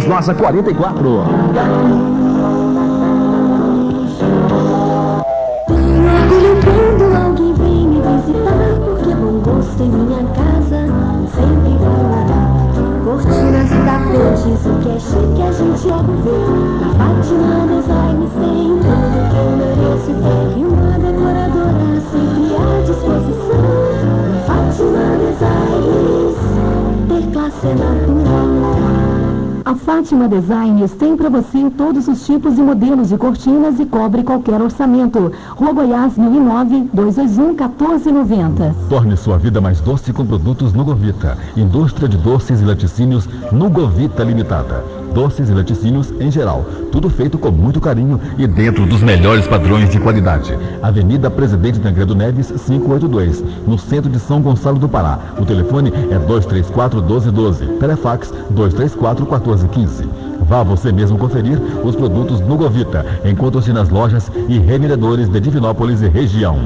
Nossa 44. Quando alguém vem me visitar, porque bom gosto em minha casa sempre vai morar. Cortinas e tapetes, o que é chique a gente logo vê. Na Fátima Designs tem tudo que eu mereço ter. E uma decoradora sempre à disposição. Na Fátima Designs, ter classe é natural. A Fátima Designs tem para você todos os tipos e modelos de cortinas e cobre qualquer orçamento. Rua Goiás, 1009, 221-1490. Torne sua vida mais doce com produtos Nugovita. Indústria de doces e laticínios Nugovita Limitada. Doces e laticínios em geral. Tudo feito com muito carinho e dentro dos melhores padrões de qualidade. Avenida Presidente Tancredo Neves, 582, no centro de São Gonçalo do Pará. O telefone é 234-1212. Telefax 234-1415. Vá você mesmo conferir os produtos Nugovita. Encontre-se nas lojas e revendedores de Divinópolis e região.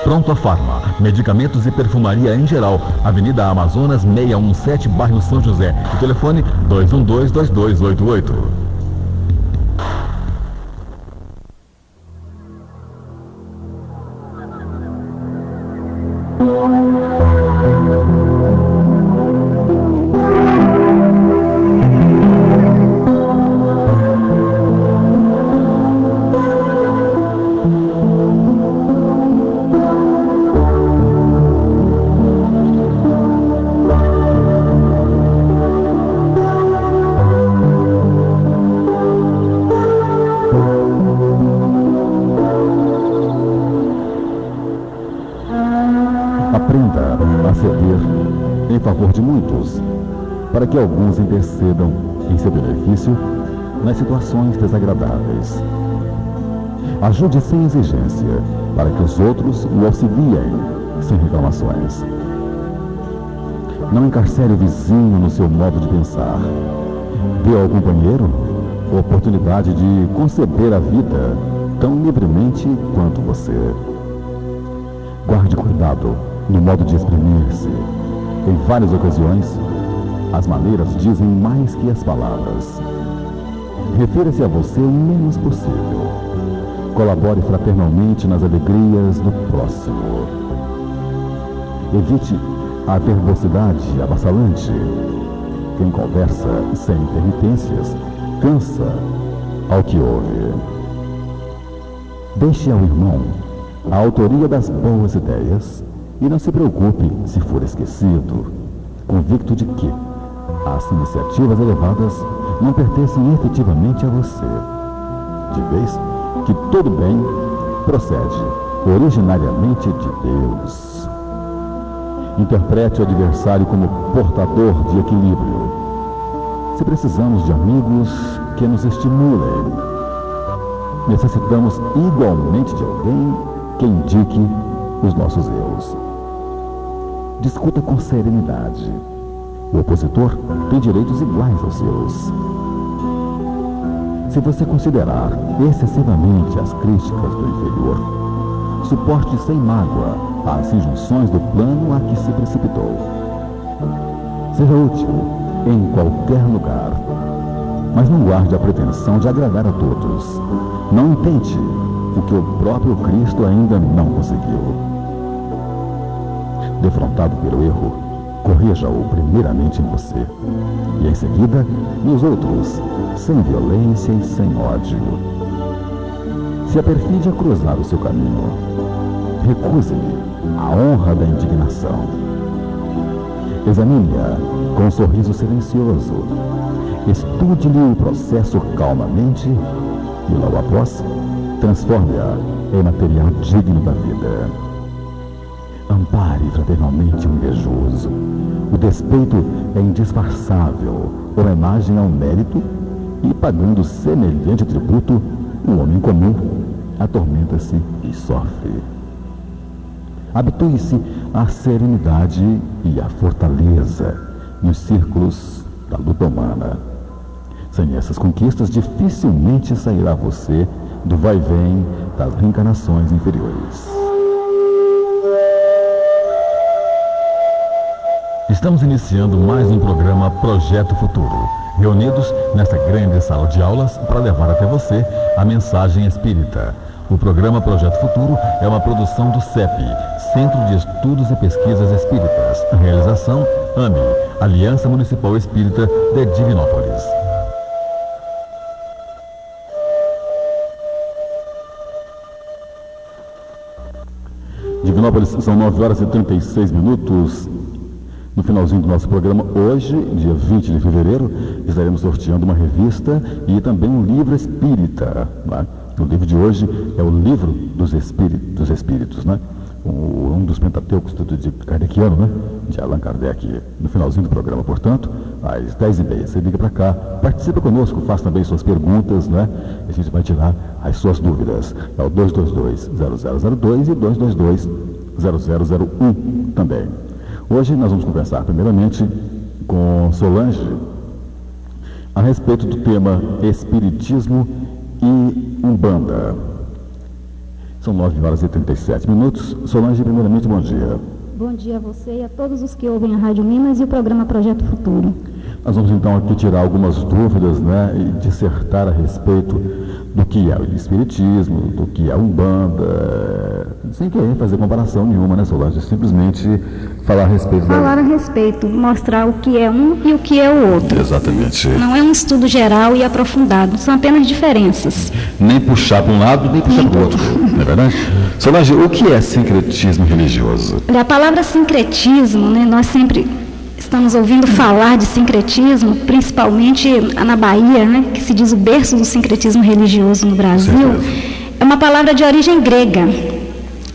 Pronto a Farma, medicamentos e perfumaria em geral. Avenida Amazonas 617, bairro São José. O telefone 212-2288. Aprenda a ceder em favor de muitos, para que alguns intercedam em seu benefício nas situações desagradáveis. Ajude sem exigência, para que os outros o auxiliem sem reclamações. Não encarcere o vizinho no seu modo de pensar. Dê ao companheiro a oportunidade de conceber a vida tão livremente quanto você. Guarde cuidado no modo de exprimir-se. Em várias ocasiões, as maneiras dizem mais que as palavras. Refira-se a você o menos possível. Colabore fraternalmente nas alegrias do próximo. Evite a verbosidade avassalante. Quem conversa sem intermitências cansa ao que ouve. Deixe ao irmão a autoria das boas ideias e não se preocupe se for esquecido, convicto de que as iniciativas elevadas não pertencem efetivamente a você, de vez que todo bem procede originariamente de Deus. Interprete o adversário como portador de equilíbrio. Se precisamos de amigos que nos estimulem, necessitamos igualmente de alguém que indique os nossos erros. Discuta com serenidade. O opositor tem direitos iguais aos seus. Se você considerar excessivamente as críticas do inferior, suporte sem mágoa as injunções do plano a que se precipitou. Seja útil em qualquer lugar, mas não guarde a pretensão de agradar a todos. Não intente o que o próprio Cristo ainda não conseguiu. Defrontado pelo erro, corrija-o primeiramente em você, e em seguida nos outros, sem violência e sem ódio. Se a perfídia cruzar o seu caminho, recuse-lhe a honra da indignação. Examine-a com um sorriso silencioso. Estude-lhe o processo calmamente e, logo após, transforme-a em material digno da vida. Ampare fraternalmente o invejoso. O despeito é indisfarçável, homenagem ao mérito, e pagando semelhante tributo, o homem comum atormenta-se e sofre. Habitue-se à serenidade e à fortaleza nos círculos da luta humana. Sem essas conquistas, dificilmente sairá você do vai-vem das reencarnações inferiores. Estamos iniciando mais um programa Projeto Futuro, reunidos nesta grande sala de aulas para levar até você a mensagem espírita. O programa Projeto Futuro é uma produção do CEP, Centro de Estudos e Pesquisas Espíritas. Realização AME, Aliança Municipal Espírita de Divinópolis. Divinópolis, são 9 horas e 36 minutos. No finalzinho do nosso programa, hoje, dia 20 de fevereiro, estaremos sorteando uma revista e também um livro espírita. Né? O livro de hoje é o Livro dos Espíritos, né? Um dos pentateucos de Kardeciano, né? De Allan Kardec. No finalzinho do programa, portanto, às 10h30, você liga para cá, participa conosco, faça também suas perguntas, né? A gente vai tirar as suas dúvidas. É o 222-0002 e 222-0001 também. Hoje nós vamos conversar primeiramente com Solange a respeito do tema Espiritismo e Umbanda. São 9 horas e 37 minutos. Solange, primeiramente, bom dia. Bom dia a você e a todos os que ouvem a Rádio Minas e o programa Projeto Futuro. Nós vamos então aqui tirar algumas dúvidas, né, e dissertar a respeito do que é o Espiritismo, do que é a Umbanda, sem querer fazer comparação nenhuma, né, Solange? Simplesmente falar a respeito. Falar a respeito, mostrar o que é um e o que é o outro. Exatamente. Não é um estudo geral e aprofundado, são apenas diferenças. Nem puxar para um lado, nem puxar para o outro, não é verdade? Solange, o que é sincretismo religioso? A palavra sincretismo, né, nós sempre estamos ouvindo falar de sincretismo, principalmente na Bahia, né, que se diz o berço do sincretismo religioso no Brasil. É uma palavra de origem grega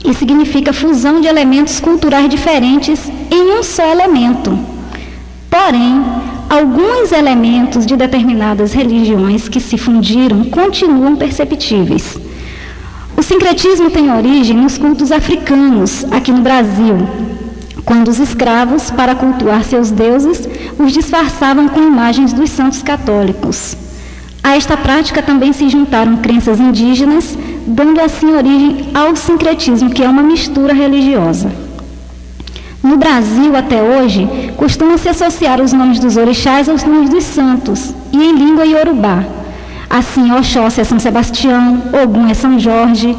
e significa fusão de elementos culturais diferentes em um só elemento. Porém, alguns elementos de determinadas religiões que se fundiram continuam perceptíveis. O sincretismo tem origem nos cultos africanos, aqui no Brasil, quando os escravos, para cultuar seus deuses, os disfarçavam com imagens dos santos católicos. A esta prática também se juntaram crenças indígenas, dando assim origem ao sincretismo, que é uma mistura religiosa. No Brasil, até hoje, costuma-se associar os nomes dos orixás aos nomes dos santos, e em língua iorubá. Assim, Oxóssi é São Sebastião, Ogum é São Jorge,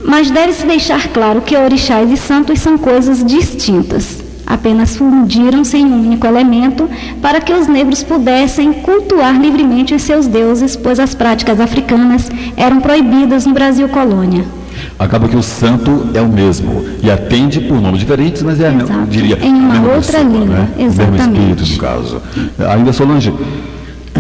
mas deve-se deixar claro que orixás e santos são coisas distintas. Apenas fundiram-se em um único elemento para que os negros pudessem cultuar livremente os seus deuses, pois as práticas africanas eram proibidas no Brasil colônia. Acaba que o santo é o mesmo e atende por nomes diferentes, mas é, exato, diria, em uma outra pessoa, língua, né? exatamente. O mesmo espírito, no caso. Ainda, Solange,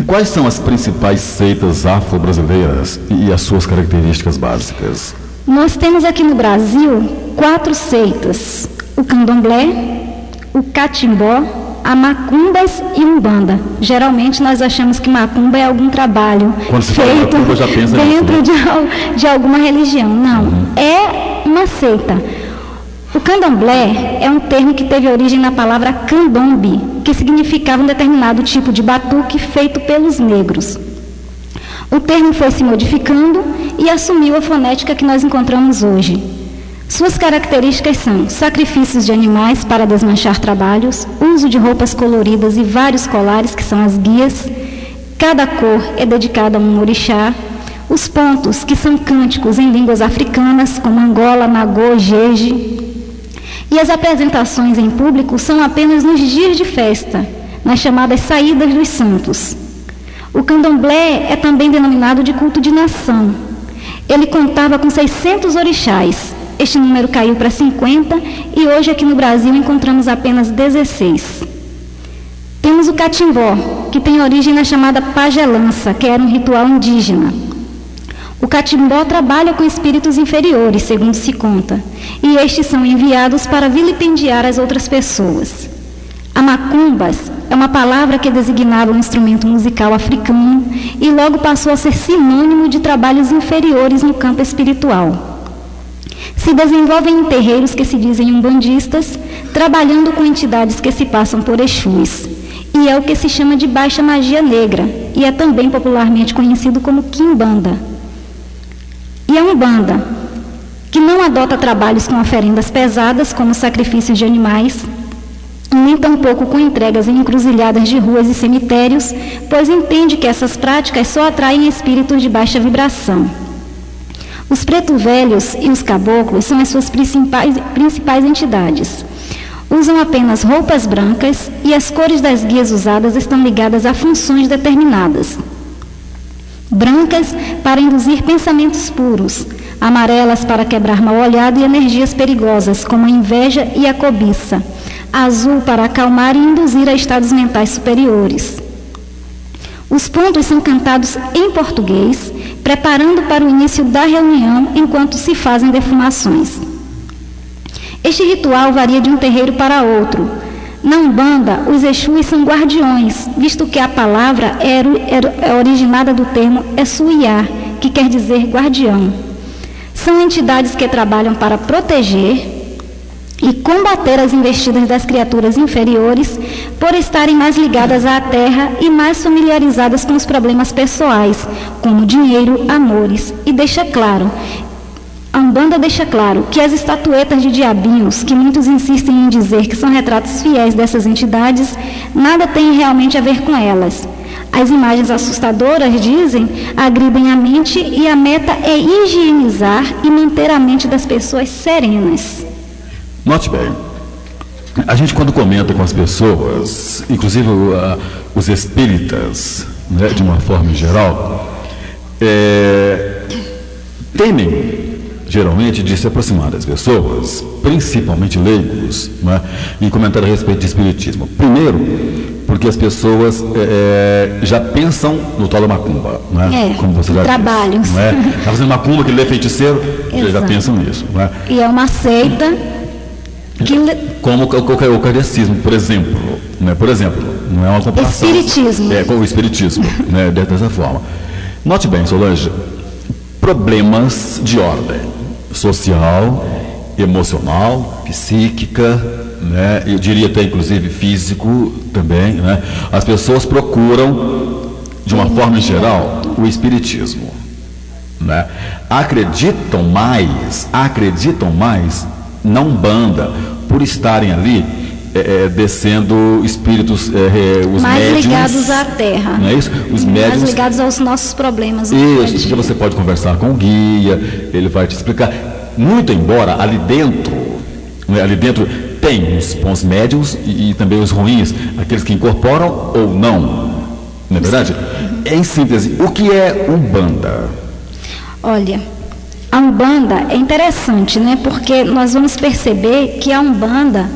quais são as principais seitas afro-brasileiras e as suas características básicas? Nós temos aqui no Brasil 4 seitas: o candomblé, o catimbó, a macumbas e umbanda. Geralmente nós achamos que macumba é algum trabalho feito macumba, já pensa dentro nisso, de alguma religião. Não, é uma seita. O candomblé é um termo que teve origem na palavra candombe, que significava um determinado tipo de batuque feito pelos negros. O termo foi se modificando e assumiu a fonética que nós encontramos hoje. Suas características são sacrifícios de animais para desmanchar trabalhos, uso de roupas coloridas e vários colares, que são as guias. Cada cor é dedicada a um orixá. Os pontos, que são cânticos em línguas africanas, como Angola, Nagô, Jeje. E as apresentações em público são apenas nos dias de festa, nas chamadas saídas dos santos. O candomblé é também denominado de culto de nação. Ele contava com 600 orixás. Este número caiu para 50 e hoje aqui no Brasil encontramos apenas 16. Temos o catimbó, que tem origem na chamada pagelança, que era um ritual indígena. O catimbó trabalha com espíritos inferiores, segundo se conta, e estes são enviados para vilipendiar as outras pessoas. A macumbas é uma palavra que designava um instrumento musical africano e logo passou a ser sinônimo de trabalhos inferiores no campo espiritual. Se desenvolvem em terreiros que se dizem umbandistas, trabalhando com entidades que se passam por exus, e é o que se chama de baixa magia negra, e é também popularmente conhecido como quimbanda. E a umbanda, que não adota trabalhos com oferendas pesadas, como sacrifícios de animais, nem tampouco com entregas em encruzilhadas de ruas e cemitérios, pois entende que essas práticas só atraem espíritos de baixa vibração. Os pretos velhos e os caboclos são as suas principais entidades. Usam apenas roupas brancas e as cores das guias usadas estão ligadas a funções determinadas. Brancas para induzir pensamentos puros, amarelas para quebrar mal-olhado e energias perigosas, como a inveja e a cobiça, azul para acalmar e induzir a estados mentais superiores. Os pontos são cantados em português, preparando para o início da reunião enquanto se fazem defumações. Este ritual varia de um terreiro para outro. Na Umbanda, os Exus são guardiões, visto que a palavra é originada do termo Exuiá, que quer dizer guardião. São entidades que trabalham para proteger e combater as investidas das criaturas inferiores por estarem mais ligadas à terra e mais familiarizadas com os problemas pessoais, como dinheiro, amores, e a Umbanda deixa claro que as estatuetas de diabinhos, que muitos insistem em dizer que são retratos fiéis dessas entidades, nada tem realmente a ver com elas. As imagens assustadoras, dizem, agridem a mente e a meta é higienizar e manter a mente das pessoas serenas. Note bem, a gente quando comenta com as pessoas, inclusive os espíritas, né, de uma forma geral, temem geralmente de se aproximar das pessoas, principalmente leigos, né, e comentar a respeito de espiritismo. Primeiro, porque as pessoas já pensam no tal da macumba, né? Como você já trabalhos. disse, está fazendo macumba, que ele é feiticeiro, eles já pensam nisso. Né? E é uma seita que... Como o kardecismo, por exemplo, né? Por exemplo, não é uma comparação. Espiritismo. Com o espiritismo, né? Dessa forma. Note bem, Solange, problemas de ordem social, emocional, psíquica, né? Eu diria até inclusive físico também, né? As pessoas procuram, de uma forma geral, o espiritismo, né? Acreditam mais na Umbanda, por estarem ali descendo espíritos, os mais médiuns, ligados à terra, não é isso? Os médiuns, mais ligados aos nossos problemas. Isso, porque você pode conversar com o guia, ele vai te explicar. Muito embora ali dentro tem os bons médiuns e também os ruins, aqueles que incorporam ou não, não é verdade? Em síntese, o que é Umbanda? Olha, a Umbanda é interessante, né? Porque nós vamos perceber que a Umbanda,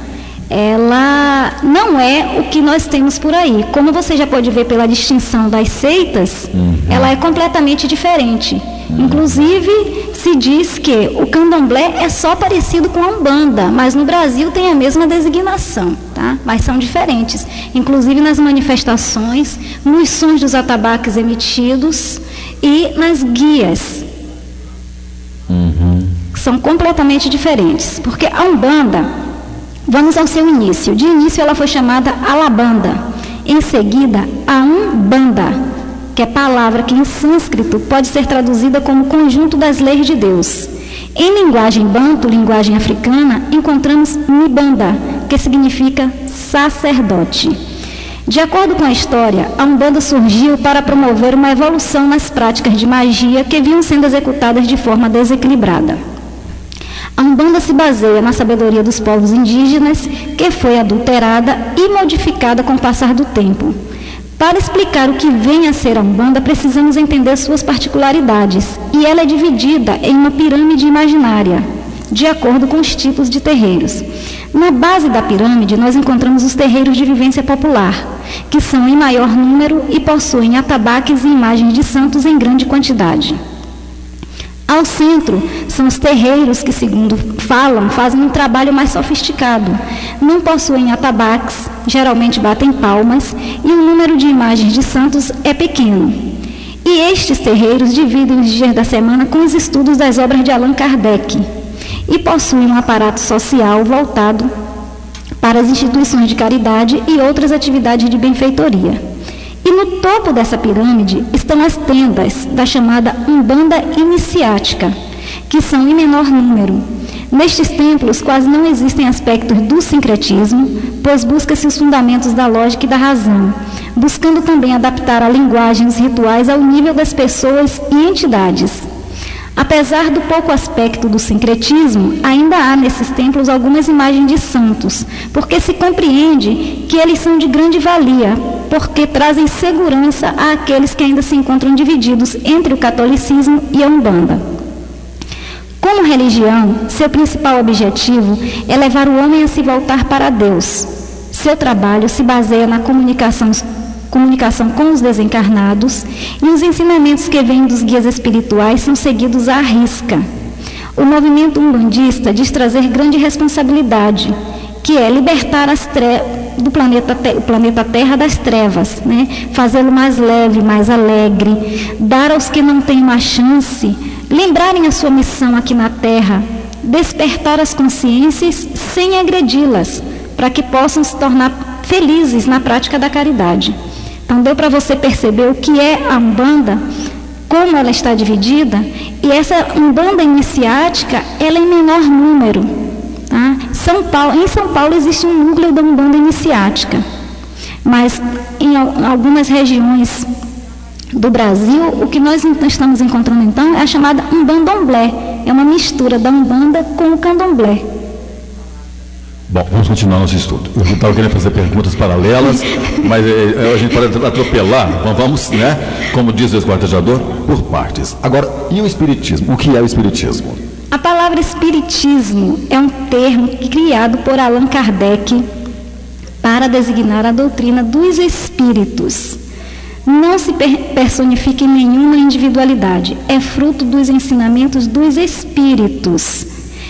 ela não é o que nós temos por aí. Como você já pode ver pela distinção das seitas, ela é completamente diferente. Inclusive, se diz que o candomblé é só parecido com a Umbanda, mas no Brasil tem a mesma designação, tá? Mas são diferentes. Inclusive nas manifestações, nos sons dos atabaques emitidos e nas guias. São completamente diferentes. Porque a Umbanda, vamos ao seu início. De início ela foi chamada Alabanda. Em seguida, a Umbanda, que é palavra que em sânscrito pode ser traduzida como conjunto das leis de Deus. Em linguagem banto, linguagem africana, encontramos Nibanda, que significa sacerdote. De acordo com a história, a Umbanda surgiu para promover uma evolução nas práticas de magia que vinham sendo executadas de forma desequilibrada. A Umbanda se baseia na sabedoria dos povos indígenas, que foi adulterada e modificada com o passar do tempo. Para explicar o que vem a ser a Umbanda, precisamos entender suas particularidades, e ela é dividida em uma pirâmide imaginária, de acordo com os tipos de terreiros. Na base da pirâmide, nós encontramos os terreiros de vivência popular, que são em maior número e possuem atabaques e imagens de santos em grande quantidade. Ao centro, são os terreiros que, segundo falam, fazem um trabalho mais sofisticado. Não possuem atabaques, geralmente batem palmas, e o número de imagens de santos é pequeno. E estes terreiros dividem os dias da semana com os estudos das obras de Allan Kardec, e possuem um aparato social voltado para as instituições de caridade e outras atividades de benfeitoria. E no topo dessa pirâmide estão as tendas da chamada Umbanda Iniciática, que são em menor número. Nestes templos quase não existem aspectos do sincretismo, pois busca-se os fundamentos da lógica e da razão, buscando também adaptar a linguagem e os rituais ao nível das pessoas e entidades. Apesar do pouco aspecto do sincretismo, ainda há nesses templos algumas imagens de santos, porque se compreende que eles são de grande valia, porque trazem segurança àqueles que ainda se encontram divididos entre o catolicismo e a Umbanda. Como religião, seu principal objetivo é levar o homem a se voltar para Deus. Seu trabalho se baseia na comunicação com os desencarnados e os ensinamentos que vêm dos guias espirituais são seguidos à risca. O movimento umbandista diz trazer grande responsabilidade, que é libertar o planeta Terra das trevas, né? Fazê-lo mais leve, mais alegre, dar aos que não têm uma chance, lembrarem a sua missão aqui na Terra, despertar as consciências sem agredi-las, para que possam se tornar felizes na prática da caridade. Então deu para você perceber o que é a Umbanda, como ela está dividida, e essa Umbanda iniciática, ela é em menor número. Tá? Em São Paulo existe um núcleo da Umbanda iniciática, mas em algumas regiões do Brasil, o que nós estamos encontrando então é a chamada Umbandomblé, é uma mistura da Umbanda com o Candomblé. Bom, vamos continuar nosso estudo. Eu estava querendo fazer perguntas paralelas, mas a gente pode atropelar. Vamos, né, como diz o esquartejador, por partes. Agora, e o Espiritismo? O que é o Espiritismo? A palavra Espiritismo é um termo criado por Allan Kardec para designar a doutrina dos espíritos. Não se personifica em nenhuma individualidade, é fruto dos ensinamentos dos espíritos.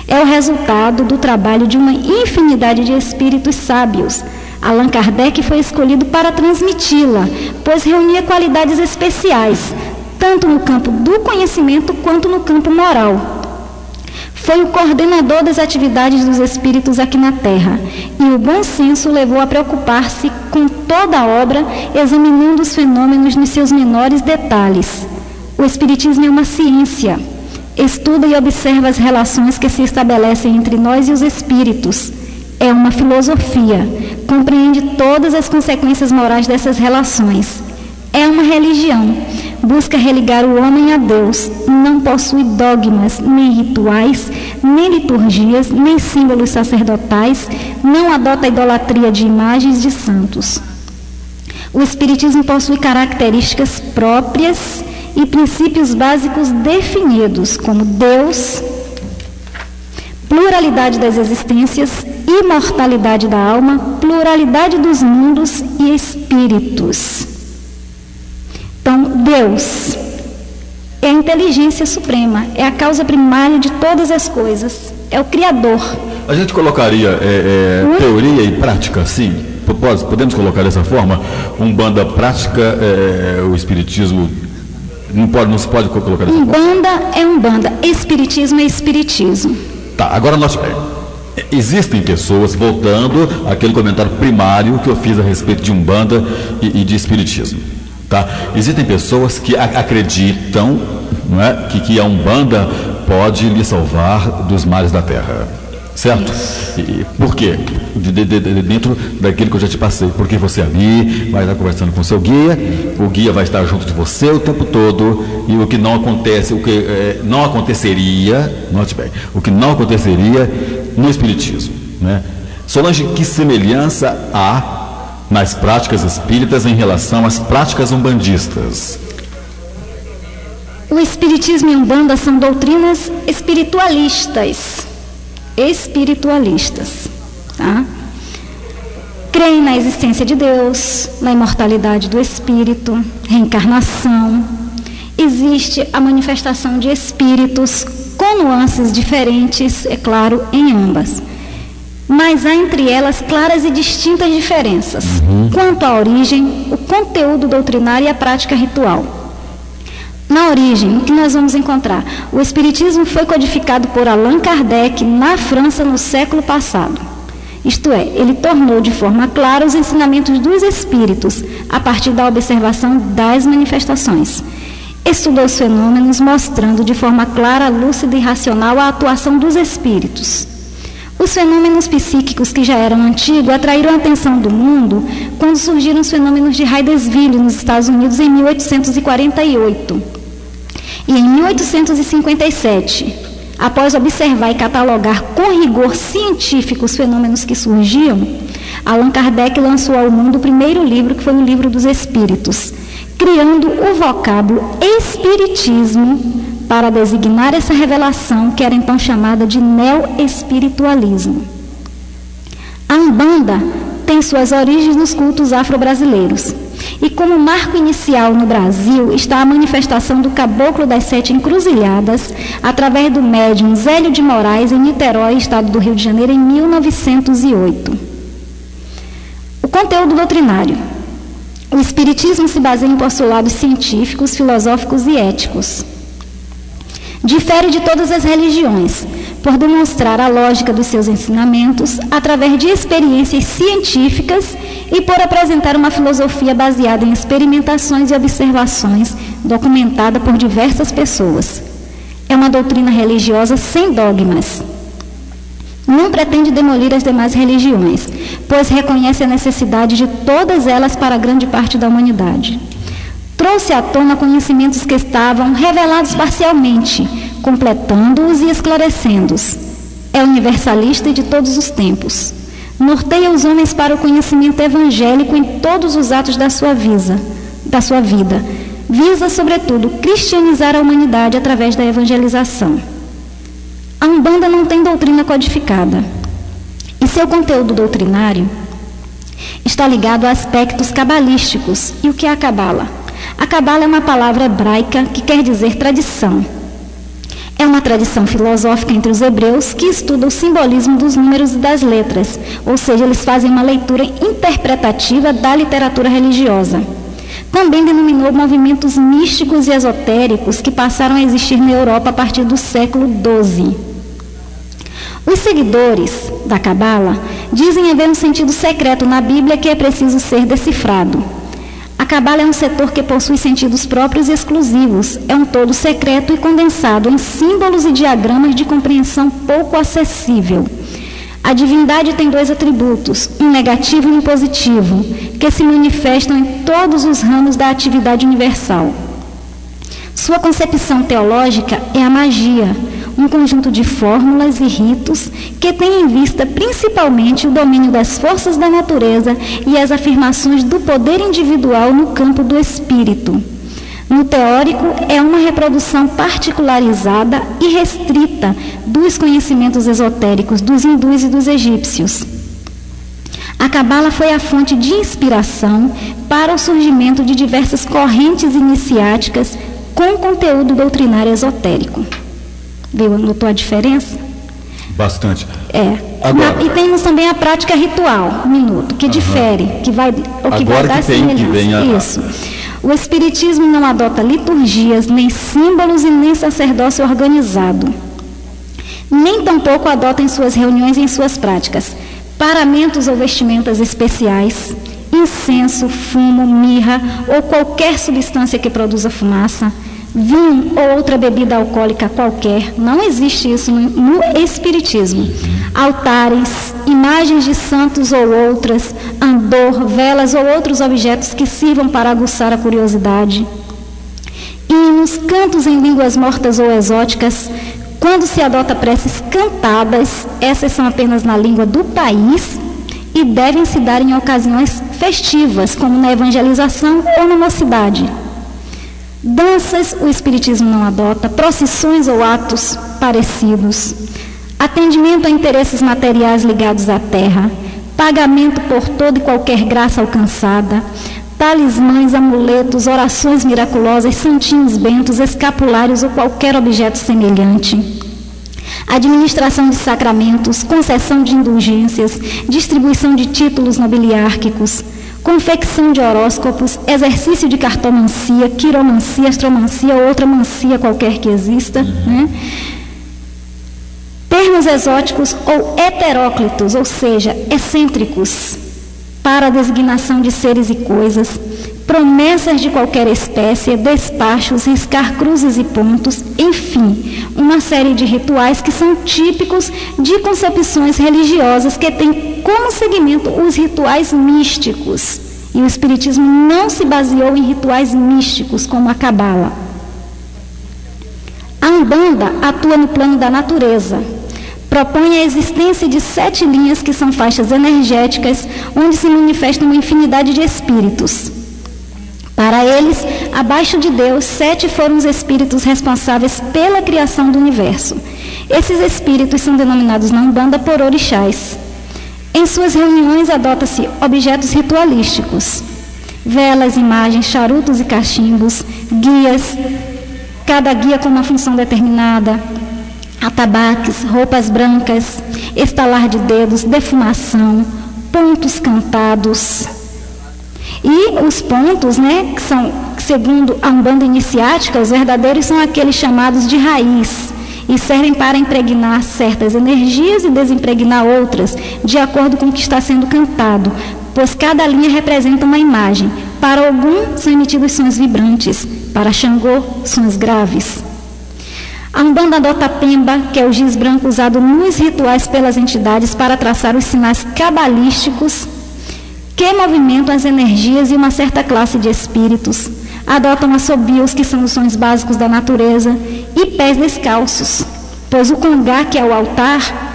É o resultado do trabalho de uma infinidade de espíritos sábios. Allan Kardec foi escolhido para transmiti-la, pois reunia qualidades especiais, tanto no campo do conhecimento quanto no campo moral. Foi o coordenador das atividades dos espíritos aqui na Terra, e o bom senso levou a preocupar-se com toda a obra, examinando os fenômenos nos seus menores detalhes. O Espiritismo é uma ciência. Estuda e observa as relações que se estabelecem entre nós e os espíritos. É uma filosofia. Compreende todas as consequências morais dessas relações. É uma religião. Busca religar o homem a Deus. Não possui dogmas, nem rituais, nem liturgias, nem símbolos sacerdotais. Não adota a idolatria de imagens de santos. O Espiritismo possui características próprias e princípios básicos definidos, como Deus, pluralidade das existências, imortalidade da alma, pluralidade dos mundos e espíritos. Então, Deus é a inteligência suprema, é a causa primária de todas as coisas, é o Criador. A gente colocaria teoria e prática, assim? Podemos colocar dessa forma? Umbanda prática, o Espiritismo... Não se pode colocar dessa forma? Umbanda é Umbanda, Espiritismo é Espiritismo. Tá, agora nós... Existem pessoas, voltando àquele comentário primário que eu fiz a respeito de Umbanda e de Espiritismo. Tá? Existem pessoas que acreditam, não é, que a Umbanda pode lhe salvar dos males da terra. Certo? E por quê? Dentro daquilo que eu já te passei. Porque você ali vai estar conversando com o seu guia, o guia vai estar junto de você o tempo todo, e o que não acontece, o que não aconteceria, note bem, o que não aconteceria no Espiritismo, né? Solange, que semelhança há nas práticas espíritas em relação às práticas umbandistas? O Espiritismo e Umbanda são doutrinas espiritualistas. Tá? Creem na existência de Deus, na imortalidade do espírito, reencarnação. Existe a manifestação de espíritos com nuances diferentes, é claro, em ambas. Mas há entre elas claras e distintas diferenças quanto à origem, o conteúdo doutrinário e a prática ritual. Na origem, o que nós vamos encontrar? O Espiritismo foi codificado por Allan Kardec na França no século passado. Isto é, ele tornou de forma clara os ensinamentos dos espíritos a partir da observação das manifestações. Estudou os fenômenos, mostrando de forma clara, lúcida e racional a atuação dos espíritos. Os fenômenos psíquicos que já eram antigos atraíram a atenção do mundo quando surgiram os fenômenos de Hydesville, nos Estados Unidos, em 1848. E em 1857, após observar e catalogar com rigor científico os fenômenos que surgiam, Allan Kardec lançou ao mundo o primeiro livro, que foi o Livro dos Espíritos, criando o vocábulo Espiritismo para designar essa revelação, que era então chamada de neo-espiritualismo. A Umbanda tem suas origens nos cultos afro-brasileiros. E como marco inicial no Brasil está a manifestação do Caboclo das Sete Encruzilhadas, através do médium Zélio de Moraes, em Niterói, estado do Rio de Janeiro, em 1908. O conteúdo doutrinário. O Espiritismo se baseia em postulados científicos, filosóficos e éticos. Difere de todas as religiões, por demonstrar a lógica dos seus ensinamentos através de experiências científicas e por apresentar uma filosofia baseada em experimentações e observações, documentada por diversas pessoas. É uma doutrina religiosa sem dogmas. Não pretende demolir as demais religiões, pois reconhece a necessidade de todas elas para grande parte da humanidade. Trouxe à tona conhecimentos que estavam revelados parcialmente, completando-os e esclarecendo-os. É universalista e de todos os tempos. Norteia os homens para o conhecimento evangélico em todos os atos da sua vida. Visa, sobretudo, cristianizar a humanidade através da evangelização. A Umbanda não tem doutrina codificada. E seu conteúdo doutrinário está ligado a aspectos cabalísticos. E o que é a Cabala? A Cabala é uma palavra hebraica que quer dizer tradição. É uma tradição filosófica entre os hebreus que estuda o simbolismo dos números e das letras, ou seja, eles fazem uma leitura interpretativa da literatura religiosa. Também denominou movimentos místicos e esotéricos que passaram a existir na Europa a partir do século XII. Os seguidores da Cabala dizem haver um sentido secreto na Bíblia que é preciso ser decifrado. A Cabala é um setor que possui sentidos próprios e exclusivos. É um todo secreto e condensado em símbolos e diagramas de compreensão pouco acessível. A divindade tem dois atributos, um negativo e um positivo, que se manifestam em todos os ramos da atividade universal. Sua concepção teológica é a magia, um conjunto de fórmulas e ritos que tem em vista principalmente o domínio das forças da natureza e as afirmações do poder individual no campo do espírito. No teórico, é uma reprodução particularizada e restrita dos conhecimentos esotéricos dos hindus e dos egípcios. A Cabala foi a fonte de inspiração para o surgimento de diversas correntes iniciáticas com conteúdo doutrinário esotérico. Viu? Notou a diferença? Bastante. Agora, e temos também a prática ritual, que difere, que vai dar semelhança. Isso. O Espiritismo não adota liturgias, nem símbolos e nem sacerdócio organizado. Nem tampouco adota em suas reuniões e em suas práticas paramentos ou vestimentas especiais, incenso, fumo, mirra ou qualquer substância que produza fumaça, vinho ou outra bebida alcoólica qualquer. Não existe isso no Espiritismo. Altares, imagens de santos ou outras, andor, velas ou outros objetos que sirvam para aguçar a curiosidade. Hinos, cantos em línguas mortas ou exóticas. Quando se adota preces cantadas, essas são apenas na língua do país e devem se dar em ocasiões festivas, como na evangelização ou na mocidade. Danças, o Espiritismo não adota, procissões ou atos parecidos, atendimento a interesses materiais ligados à terra, pagamento por toda e qualquer graça alcançada, talismãs, amuletos, orações miraculosas, santinhos bentos, escapulários ou qualquer objeto semelhante, administração de sacramentos, concessão de indulgências, distribuição de títulos nobiliárquicos, confecção de horóscopos, exercício de cartomancia, quiromancia, astromancia ou outra mancia qualquer que exista, né? Termos exóticos ou heteróclitos, ou seja, excêntricos, para a designação de seres e coisas, promessas de qualquer espécie, despachos, riscar cruzes e pontos, enfim, uma série de rituais que são típicos de concepções religiosas que têm como segmento os rituais místicos. E o Espiritismo não se baseou em rituais místicos como a Cabala. A Umbanda atua no plano da natureza. Propõe a existência de 7 linhas que são faixas energéticas, onde se manifestam uma infinidade de espíritos. Para eles, abaixo de Deus, 7 foram os espíritos responsáveis pela criação do universo. Esses espíritos são denominados na Umbanda por orixás. Em suas reuniões, adota-se objetos ritualísticos, velas, imagens, charutos e cachimbos, guias, cada guia com uma função determinada, atabaques, roupas brancas, estalar de dedos, defumação, pontos cantados. E os pontos, que são, segundo a Umbanda iniciática, os verdadeiros são aqueles chamados de raiz, e servem para impregnar certas energias e desimpregnar outras, de acordo com o que está sendo cantado, pois cada linha representa uma imagem. Para Ogum são emitidos sons vibrantes, para Xangô, sons graves. A Umbanda adota a pemba, que é o giz branco usado nos rituais pelas entidades para traçar os sinais cabalísticos que movimentam as energias e uma certa classe de espíritos. Adotam assobios, que são os sons básicos da natureza, e pés descalços, pois o congá, que é o altar,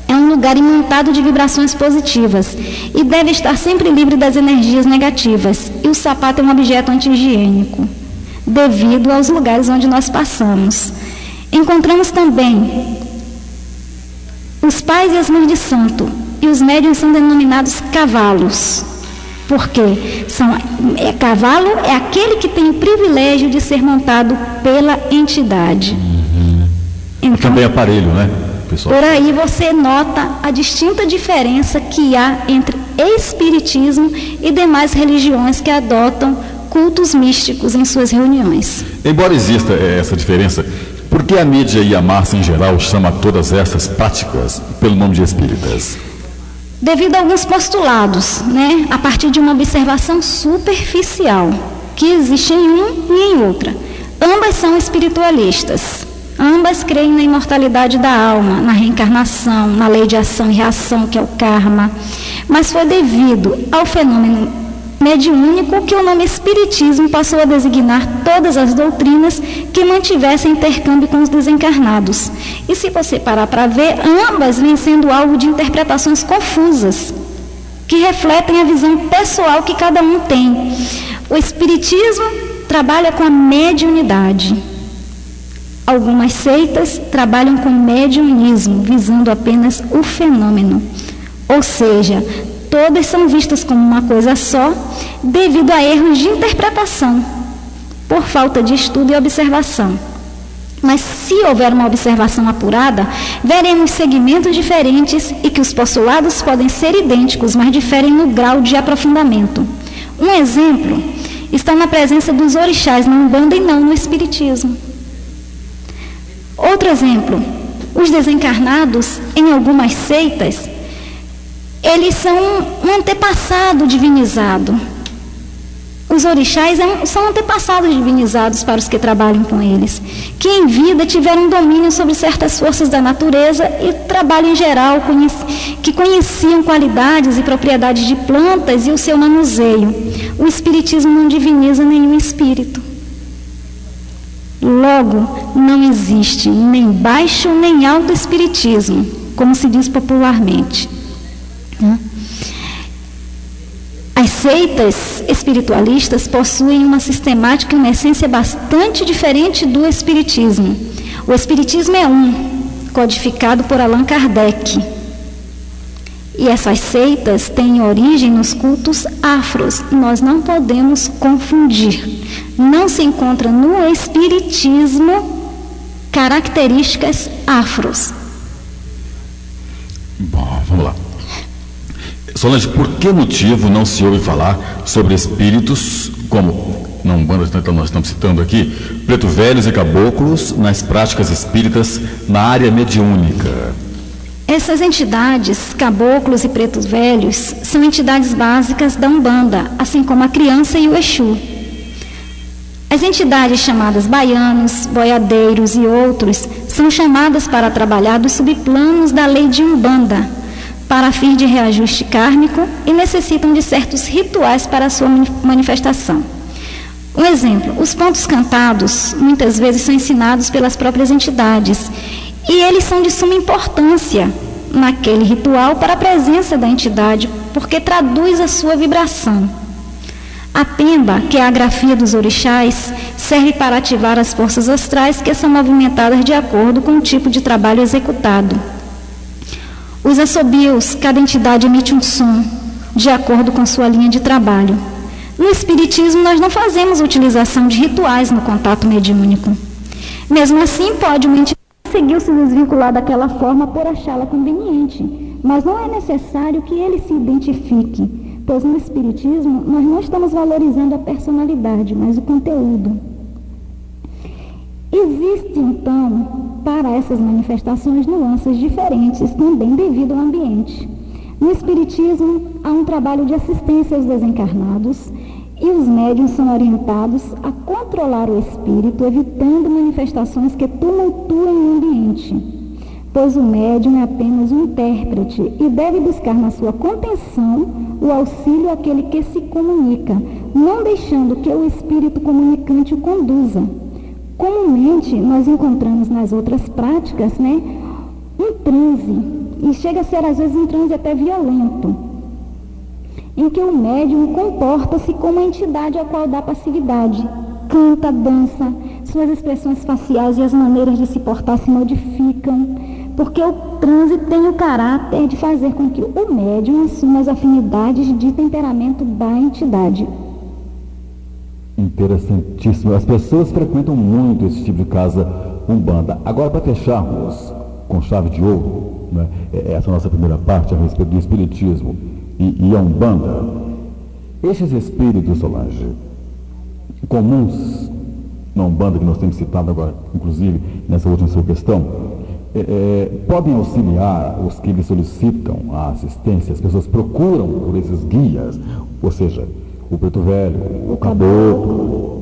é um lugar imantado de vibrações positivas e deve estar sempre livre das energias negativas, e o sapato é um objeto anti-higiênico, devido aos lugares onde nós passamos. Encontramos também os pais e as mães de santo, e os médiuns são denominados cavalos. Por quê? Cavalo é aquele que tem o privilégio de ser montado pela entidade. Então, também aparelho, né, pessoal? Por aí você nota a distinta diferença que há entre espiritismo e demais religiões que adotam cultos místicos em suas reuniões. Embora exista essa diferença, por que a mídia e a massa em geral chama todas essas práticas pelo nome de espíritas? Devido a alguns postulados, a partir de uma observação superficial, que existe em um e em outra. Ambas são espiritualistas, ambas creem na imortalidade da alma, na reencarnação, na lei de ação e reação, que é o karma, mas foi devido ao fenômeno mediúnico que o nome espiritismo passou a designar todas as doutrinas que mantivessem intercâmbio com os desencarnados. E se você parar para ver, ambas vêm sendo alvo de interpretações confusas, que refletem a visão pessoal que cada um tem. O espiritismo trabalha com a mediunidade. Algumas seitas trabalham com mediunismo, visando apenas o fenômeno. Ou seja, todas são vistas como uma coisa só, devido a erros de interpretação, por falta de estudo e observação. Mas se houver uma observação apurada, veremos segmentos diferentes e que os postulados podem ser idênticos, mas diferem no grau de aprofundamento. Um exemplo está na presença dos orixás na Umbanda e não no Espiritismo. Outro exemplo, os desencarnados, em algumas seitas, eles são um antepassado divinizado. Os orixás são antepassados divinizados para os que trabalham com eles, que em vida tiveram domínio sobre certas forças da natureza e trabalho em geral, que conheciam qualidades e propriedades de plantas e o seu manuseio. O Espiritismo não diviniza nenhum espírito. Logo, não existe nem baixo nem alto espiritismo, como se diz popularmente. As seitas espiritualistas possuem uma sistemática e uma essência bastante diferente do espiritismo. O espiritismo é codificado por Allan Kardec. E essas seitas têm origem nos cultos afros. Nós não podemos confundir. Não se encontra no espiritismo características afros. Bom, vamos lá. Solange, por que motivo não se ouve falar sobre espíritos, como na Umbanda nós estamos citando aqui, preto velhos e caboclos, nas práticas espíritas, na área mediúnica? Essas entidades, caboclos e pretos velhos, são entidades básicas da Umbanda, assim como a criança e o Exu. As entidades chamadas baianos, boiadeiros e outros são chamadas para trabalhar dos subplanos da lei de Umbanda, para fim de reajuste kármico e necessitam de certos rituais para a sua manifestação. Um exemplo, os pontos cantados muitas vezes são ensinados pelas próprias entidades e eles são de suma importância naquele ritual para a presença da entidade, porque traduz a sua vibração. A pemba, que é a grafia dos orixás, serve para ativar as forças astrais que são movimentadas de acordo com o tipo de trabalho executado. Os assobios, cada entidade emite um som, de acordo com sua linha de trabalho. No Espiritismo, nós não fazemos utilização de rituais no contato mediúnico. Mesmo assim, pode uma entidade conseguir se desvincular daquela forma por achá-la conveniente, mas não é necessário que ele se identifique, pois no Espiritismo nós não estamos valorizando a personalidade, mas o conteúdo. Existe, então, para essas manifestações nuances diferentes, também devido ao ambiente. No Espiritismo, há um trabalho de assistência aos desencarnados e os médiuns são orientados a controlar o espírito, evitando manifestações que tumultuem o ambiente, pois o médium é apenas um intérprete e deve buscar na sua contenção o auxílio àquele que se comunica, não deixando que o espírito comunicante o conduza. Comumente, nós encontramos nas outras práticas, um transe, e chega a ser às vezes um transe até violento, em que o médium comporta-se como uma entidade a qual dá passividade, canta, dança, suas expressões faciais e as maneiras de se portar se modificam, porque o transe tem o caráter de fazer com que o médium assuma as afinidades de temperamento da entidade. Interessantíssimo. As pessoas frequentam muito esse tipo de casa Umbanda. Agora, para fecharmos com chave de ouro, essa é a nossa primeira parte a respeito do Espiritismo e a Umbanda, estes espíritos, Solange, comuns na Umbanda, que nós temos citado agora, inclusive nessa última sua questão, podem auxiliar os que lhes solicitam a assistência. As pessoas procuram por esses guias, ou seja, o preto velho, o caboclo,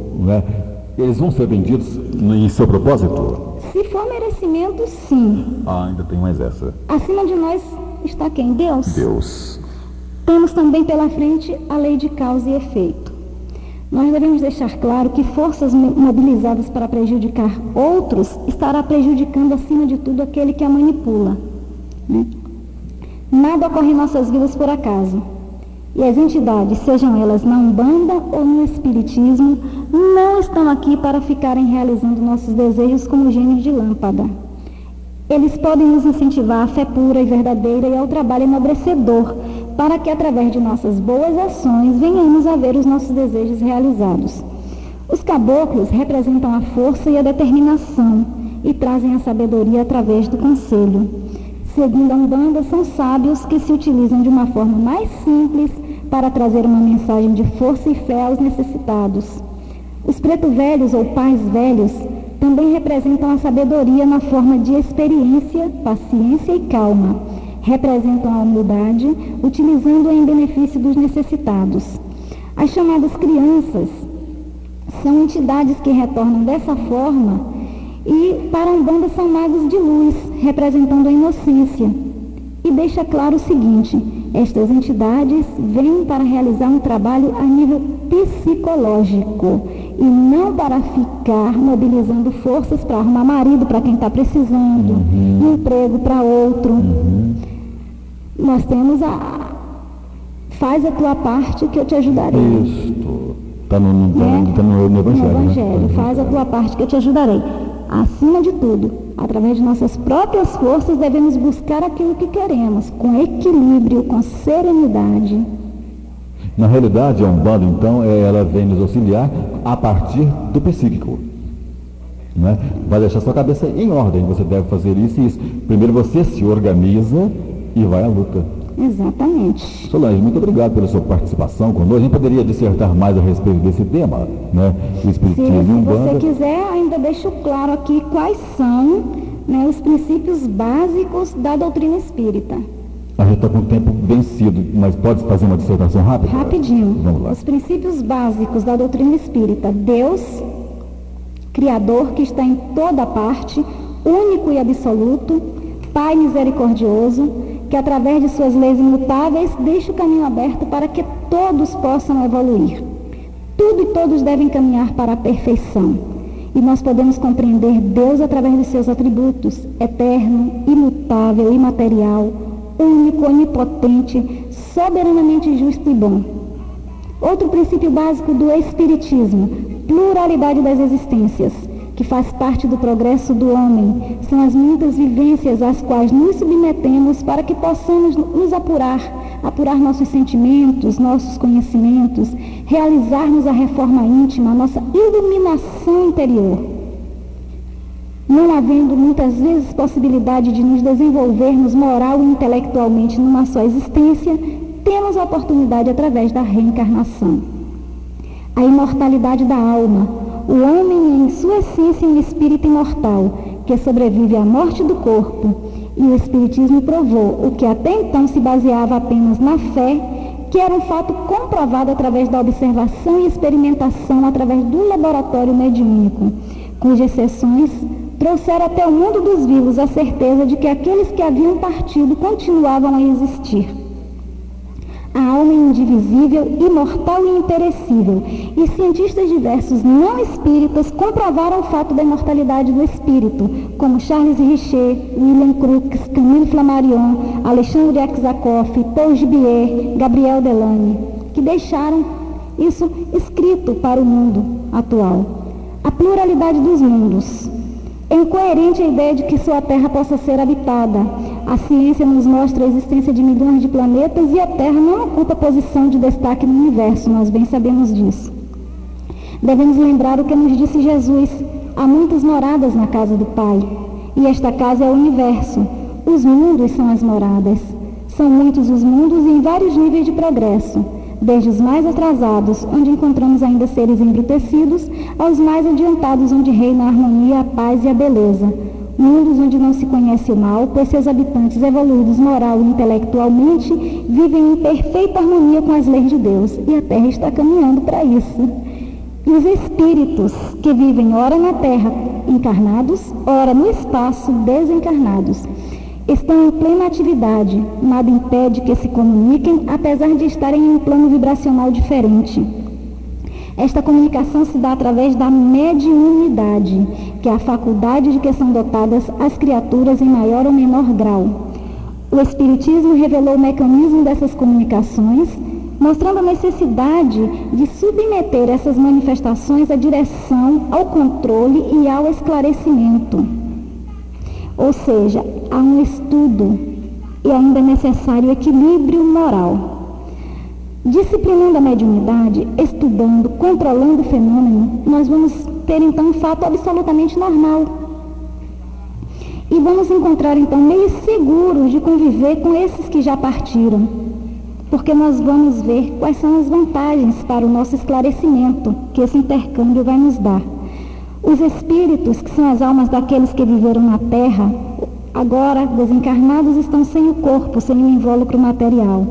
eles vão ser vendidos em seu propósito? Se for merecimento, sim. Ainda tem mais essa. Acima de nós está quem? Deus. Deus. Temos também pela frente a lei de causa e efeito. Nós devemos deixar claro que forças mobilizadas para prejudicar outros estará prejudicando acima de tudo aquele que a manipula. Nada ocorre em nossas vidas por acaso. E as entidades, sejam elas na Umbanda ou no Espiritismo, não estão aqui para ficarem realizando nossos desejos como gênios de lâmpada. Eles podem nos incentivar à fé pura e verdadeira e ao trabalho enobrecedor, para que através de nossas boas ações venhamos a ver os nossos desejos realizados. Os caboclos representam a força e a determinação e trazem a sabedoria através do conselho. Segundo a Umbanda, são sábios que se utilizam de uma forma mais simples para trazer uma mensagem de força e fé aos necessitados. Os preto velhos ou pais velhos também representam a sabedoria na forma de experiência, paciência e calma. Representam a humildade, utilizando-a em benefício dos necessitados. As chamadas crianças são entidades que retornam dessa forma e para a Umbanda são magos de luz, representando a inocência. E deixa claro o seguinte: estas entidades vêm para realizar um trabalho a nível psicológico e não para ficar mobilizando forças para arrumar marido para quem está precisando, emprego para outro. Nós temos faz a tua parte que eu te ajudarei. Isto está no Evangelho. No Evangelho, faz a tua parte que eu te ajudarei. Acima de tudo, através de nossas próprias forças, devemos buscar aquilo que queremos, com equilíbrio, com serenidade. Na realidade, a Umbanda, então, ela vem nos auxiliar a partir do psíquico. Vai deixar sua cabeça em ordem, você deve fazer isso e isso. Primeiro você se organiza e vai à luta. Exatamente. Solange, muito obrigado pela sua participação conosco. A gente poderia dissertar mais a respeito desse tema, o Espiritismo e Umbanda. Se você quiser, ainda deixo claro aqui quais são os princípios básicos da doutrina espírita. A gente está com o tempo vencido, mas pode fazer uma dissertação rápida? Rapidinho. Vamos lá. Os princípios básicos da doutrina espírita. Deus, Criador, que está em toda parte, único e absoluto, Pai misericordioso, que através de suas leis imutáveis deixa o caminho aberto para que todos possam evoluir. Tudo e todos devem caminhar para a perfeição. E nós podemos compreender Deus através de seus atributos, eterno, imutável, imaterial, único, onipotente, soberanamente justo e bom. Outro princípio básico do Espiritismo, pluralidade das existências, que faz parte do progresso do homem, são as muitas vivências às quais nos submetemos para que possamos nos apurar nossos sentimentos, nossos conhecimentos, realizarmos a reforma íntima, a nossa iluminação interior. Não havendo muitas vezes possibilidade de nos desenvolvermos moral e intelectualmente numa só existência, temos a oportunidade através da reencarnação. A imortalidade da alma. O homem é em sua essência um espírito imortal, que sobrevive à morte do corpo. E o Espiritismo provou, o que até então se baseava apenas na fé, que era um fato comprovado através da observação e experimentação através do laboratório mediúnico, cujas exceções trouxeram até o mundo dos vivos a certeza de que aqueles que haviam partido continuavam a existir. A alma é indivisível, imortal e imperecível, e cientistas diversos não espíritas comprovaram o fato da imortalidade do espírito, como Charles Richer, William Crookes, Camille Flammarion, Alexandre Aksakov, Paul Gibier, Gabriel Delany, que deixaram isso escrito para o mundo atual. A pluralidade dos mundos. É incoerente a ideia de que sua Terra possa ser habitada. A ciência nos mostra a existência de milhões de planetas e a Terra não ocupa posição de destaque no universo, nós bem sabemos disso. Devemos lembrar o que nos disse Jesus: há muitas moradas na casa do Pai, e esta casa é o universo. Os mundos são as moradas. São muitos os mundos e em vários níveis de progresso, desde os mais atrasados, onde encontramos ainda seres embrutecidos, aos mais adiantados, onde reina a harmonia, a paz e a beleza. Mundos onde não se conhece o mal, pois seus habitantes, evoluídos moral e intelectualmente, vivem em perfeita harmonia com as leis de Deus, e a Terra está caminhando para isso. E os espíritos que vivem ora na Terra, encarnados, ora no espaço, desencarnados, estão em plena atividade, nada impede que se comuniquem, apesar de estarem em um plano vibracional diferente. Esta comunicação se dá através da mediunidade, que é a faculdade de que são dotadas as criaturas em maior ou menor grau. O Espiritismo revelou o mecanismo dessas comunicações, mostrando a necessidade de submeter essas manifestações à direção, ao controle e ao esclarecimento. Ou seja, há um estudo e ainda é necessário equilíbrio moral. Disciplinando a mediunidade, estudando, controlando o fenômeno, nós vamos ter então um fato absolutamente normal. E vamos encontrar então meios seguros de conviver com esses que já partiram, porque nós vamos ver quais são as vantagens para o nosso esclarecimento que esse intercâmbio vai nos dar. Os espíritos, que são as almas daqueles que viveram na Terra, agora desencarnados, estão sem o corpo, sem o invólucro material.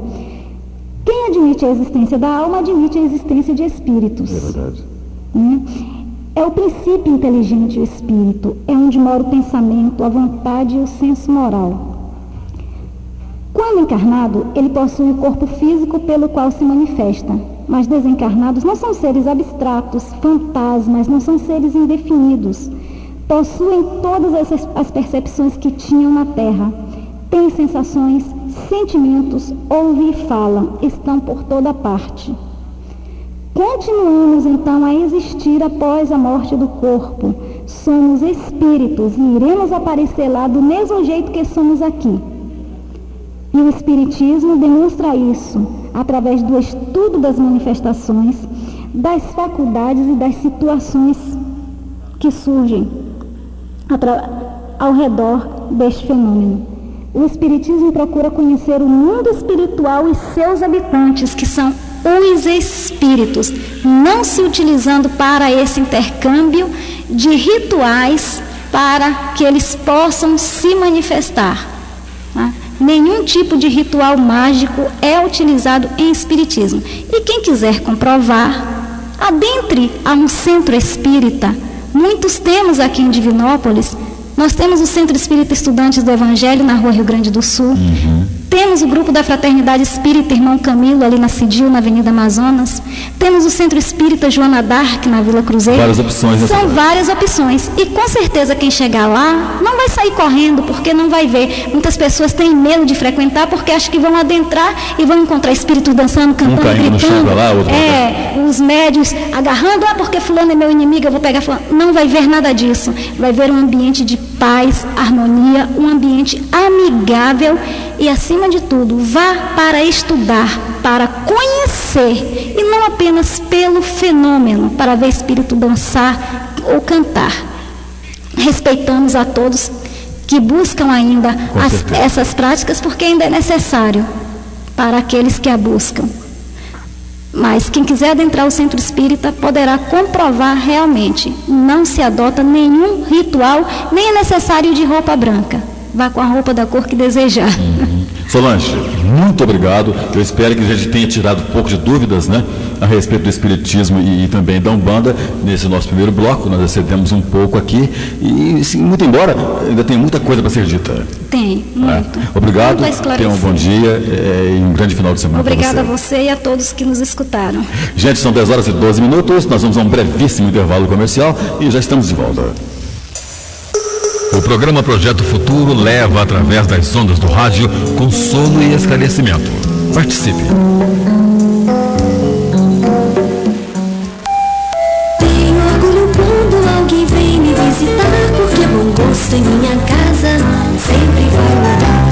Quem admite a existência da alma, admite a existência de espíritos. É verdade. É o princípio inteligente o espírito, é onde mora o pensamento, a vontade e o senso moral. Quando encarnado, ele possui o corpo físico pelo qual se manifesta, mas desencarnados não são seres abstratos, fantasmas, não são seres indefinidos. Possuem todas as percepções que tinham na Terra, têm sensações, sentimentos, ouvem e falam, estão por toda parte. Continuamos então a existir após a morte do corpo. Somos espíritos e iremos aparecer lá do mesmo jeito que somos aqui. E o Espiritismo demonstra isso através do estudo das manifestações, das faculdades e das situações que surgem ao redor deste fenômeno. O Espiritismo procura conhecer o mundo espiritual e seus habitantes, que são os espíritos, não se utilizando para esse intercâmbio de rituais para que eles possam se manifestar. Tá? Nenhum tipo de ritual mágico é utilizado em espiritismo. E quem quiser comprovar, adentre a um centro espírita. Muitos temos aqui em Divinópolis. Nós temos o Centro Espírita Estudantes do Evangelho, na Rua Rio Grande do Sul. Temos o grupo da Fraternidade Espírita Irmão Camilo, ali na Cidil, na Avenida Amazonas. Temos o Centro Espírita Joana d'Arc, na Vila Cruzeiro. Várias opções. São várias opções. E com certeza quem chegar lá não vai sair correndo, porque não vai ver. Muitas pessoas têm medo de frequentar, porque acham que vão adentrar e vão encontrar espíritos dançando, cantando, gritando. Os médiuns agarrando, porque fulano é meu inimigo, eu vou pegar fulano. Não vai ver nada disso. Vai ver um ambiente de paz, harmonia, um ambiente amigável e, acima de tudo, vá para estudar, para conhecer e não apenas pelo fenômeno, para ver espírito dançar ou cantar. Respeitamos a todos que buscam ainda essas práticas, porque ainda é necessário para aqueles que a buscam. Mas quem quiser adentrar o centro espírita poderá comprovar realmente. Não se adota nenhum ritual, nem é necessário de roupa branca. Vá com a roupa da cor que desejar. Solange, muito obrigado. Eu espero que a gente tenha tirado um pouco de dúvidas, né, a respeito do espiritismo e também da Umbanda. Nesse nosso primeiro bloco, nós excedemos um pouco aqui. E, sim, muito embora, ainda tem muita coisa para ser dita. Tem, muito. Obrigado, tenha um bom dia e um grande final de semana. Obrigada a você e a todos que nos escutaram. Gente, são 10 horas e 12 minutos. Nós vamos a um brevíssimo intervalo comercial e já estamos de volta. O programa Projeto Futuro leva através das ondas do rádio consolo e esclarecimento. Participe. Tenho orgulho quando alguém vem me visitar, porque bom gosto em minha casa sempre vai morar.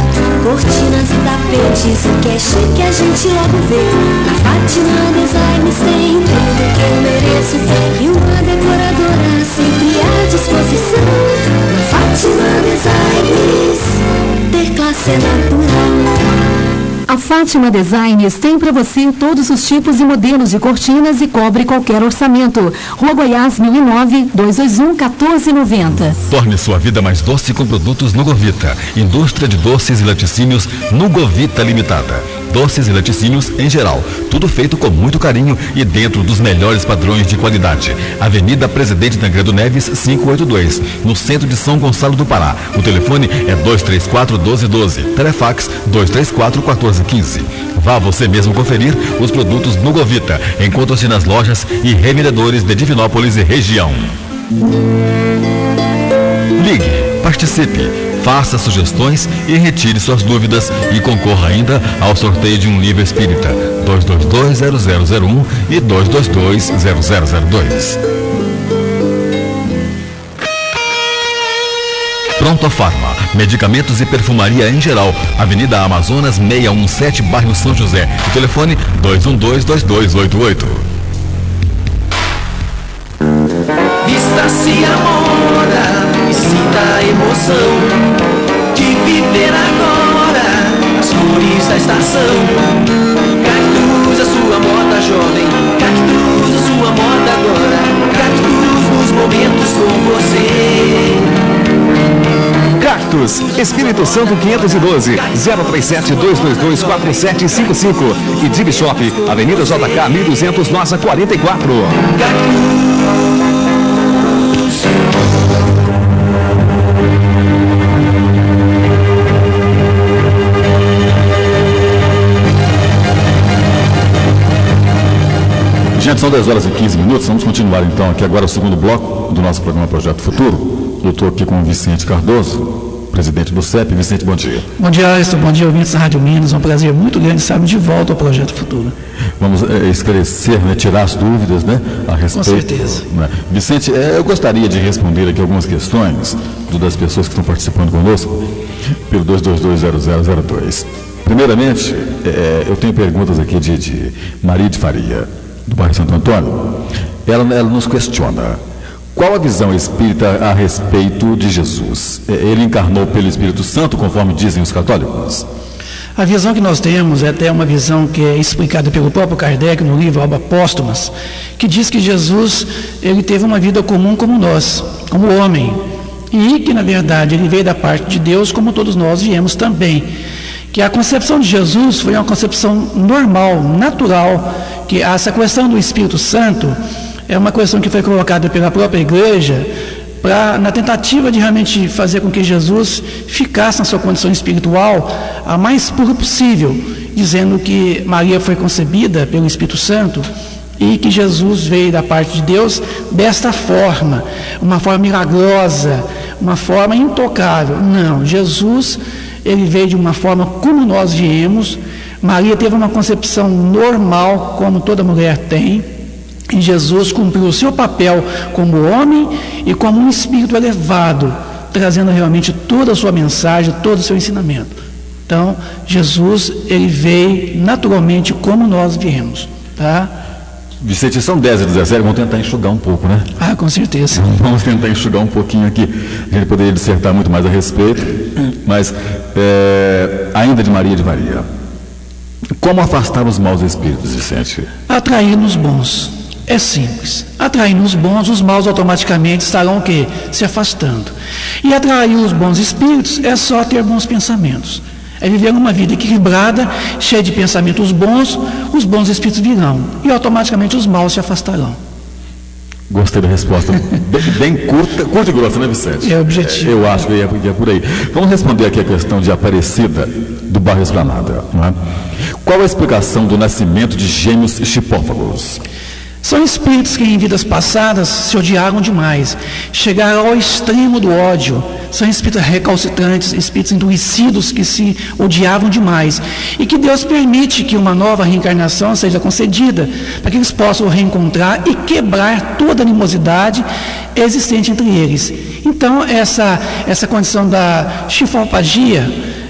Cortinas e tapetes, o que é chique a gente logo vê. Na Fátima Designs tem tudo que eu mereço. E uma decoradora sempre à disposição. Na Fátima Designs, ter classe é natural. A Fátima Designs tem para você todos os tipos e modelos de cortinas e cobre qualquer orçamento. Rua Goiás, 1009, 221-1490. Torne sua vida mais doce com produtos Nugovita. Indústria de doces e laticínios Nugovita Limitada. Doces e laticínios em geral. Tudo feito com muito carinho e dentro dos melhores padrões de qualidade. Avenida Presidente Tancredo Neves, 582. No centro de São Gonçalo do Pará. O telefone é 234-1212. Telefax 234-1415. Vá você mesmo conferir os produtos Nugovita. Encontra-se nas lojas e revendedores de Divinópolis e região. Ligue, participe, faça sugestões e retire suas dúvidas e concorra ainda ao sorteio de um livro espírita 222-0001 e 222-0002. Pronto Farma, medicamentos e perfumaria em geral. Avenida Amazonas 617, bairro São José. O telefone 212-2288. Vista-se a moda e sinta a emoção de viver agora as cores da estação. Cactus, a sua moda jovem. Cactus, a sua moda agora. Cactus nos momentos com você. Cactus, Espírito Santo 512, 037-222-4755 e Dib Shop, Avenida JK 1200, Nossa 44. Gente, são 10 horas e 15 minutos. Vamos continuar então aqui agora o segundo bloco do nosso programa Projeto Futuro. Eu estou aqui com o Vicente Cardoso, presidente do CEP. Vicente, bom dia. Bom dia, Ariston. Bom dia, ouvintes da Rádio Minas. É um prazer muito grande estarmos de volta ao Projeto Futuro. Vamos esclarecer, né, tirar as dúvidas, né, a respeito. Com certeza. Né. Vicente, eu gostaria de responder aqui algumas questões das pessoas que estão participando conosco pelo 222-0002. Primeiramente, eu tenho perguntas aqui de Maria de Faria, do bairro Santo Antônio. Ela nos questiona: qual a visão espírita a respeito de Jesus? Ele encarnou pelo Espírito Santo, conforme dizem os católicos? A visão que nós temos é até uma visão que é explicada pelo próprio Kardec no livro Alba Póstumas, que diz que Jesus ele teve uma vida comum como nós, como homem. e que, na verdade, ele veio da parte de Deus, como todos nós viemos também. Que a concepção de Jesus foi uma concepção normal, natural, que essa questão do Espírito Santo é uma questão que foi colocada pela própria igreja na tentativa de realmente fazer com que Jesus ficasse na sua condição espiritual a mais pura possível, dizendo que Maria foi concebida pelo Espírito Santo e que Jesus veio da parte de Deus desta forma, uma forma milagrosa, uma forma intocável. Não, Jesus, ele veio de uma forma como nós viemos. Maria teve uma concepção normal, como toda mulher tem, e Jesus cumpriu o seu papel como homem e como um espírito elevado, trazendo realmente toda a sua mensagem, todo o seu ensinamento. Então, Jesus, ele veio naturalmente como nós viemos, tá? Vicente, são 10 e 17, vamos tentar enxugar um pouco, né? Ah, com certeza. Vamos tentar enxugar um pouquinho aqui. A gente poderia dissertar muito mais a respeito, mas ainda de Maria de Maria. Como afastar os maus espíritos, Vicente? Atrair nos bons. É simples. Atrair nos bons, os maus automaticamente estarão o quê? Se afastando. E atrair os bons espíritos é só ter bons pensamentos. É viver uma vida equilibrada, cheia de pensamentos bons, os bons espíritos virão. E automaticamente os maus se afastarão. Gostei da resposta. Bem curta e grossa, né, Vicente? É o objetivo. Eu acho que é por aí. Vamos responder aqui a questão de Aparecida, do bairro Esplanada. Não é? Qual a explicação do nascimento de gêmeos chipófagos? São espíritos que em vidas passadas se odiaram demais, chegaram ao extremo do ódio. São espíritos recalcitrantes, espíritos endurecidos que se odiavam demais. E que Deus permite que uma nova reencarnação seja concedida, para que eles possam reencontrar e quebrar toda a animosidade existente entre eles. Então, essa condição da chifofagia,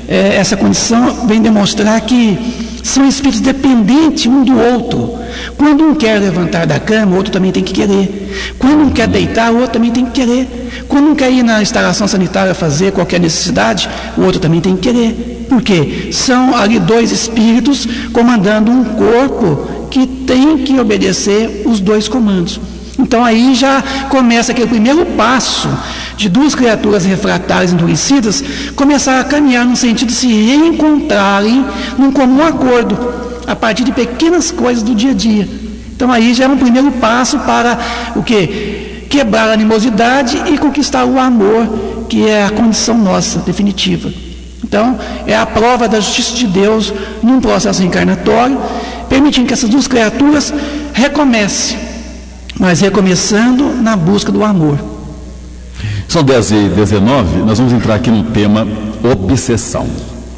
essa condição vem demonstrar que são espíritos dependentes um do outro. Quando um quer levantar da cama, o outro também tem que querer. Quando um quer deitar, o outro também tem que querer. Quando um quer ir na instalação sanitária fazer qualquer necessidade, o outro também tem que querer. Por quê? São ali dois espíritos comandando um corpo que tem que obedecer os dois comandos. Então aí já começa aquele primeiro passo de duas criaturas refratárias endurecidas começar a caminhar no sentido de se reencontrarem num comum acordo, a partir de pequenas coisas do dia a dia. Então aí já é um primeiro passo para o quê? Quebrar a animosidade e conquistar o amor, que é a condição nossa definitiva. Então é a prova da justiça de Deus num processo reencarnatório, permitindo que essas duas criaturas recomecem, mas recomeçando na busca do amor. São 10 e 19, nós vamos entrar aqui no tema obsessão.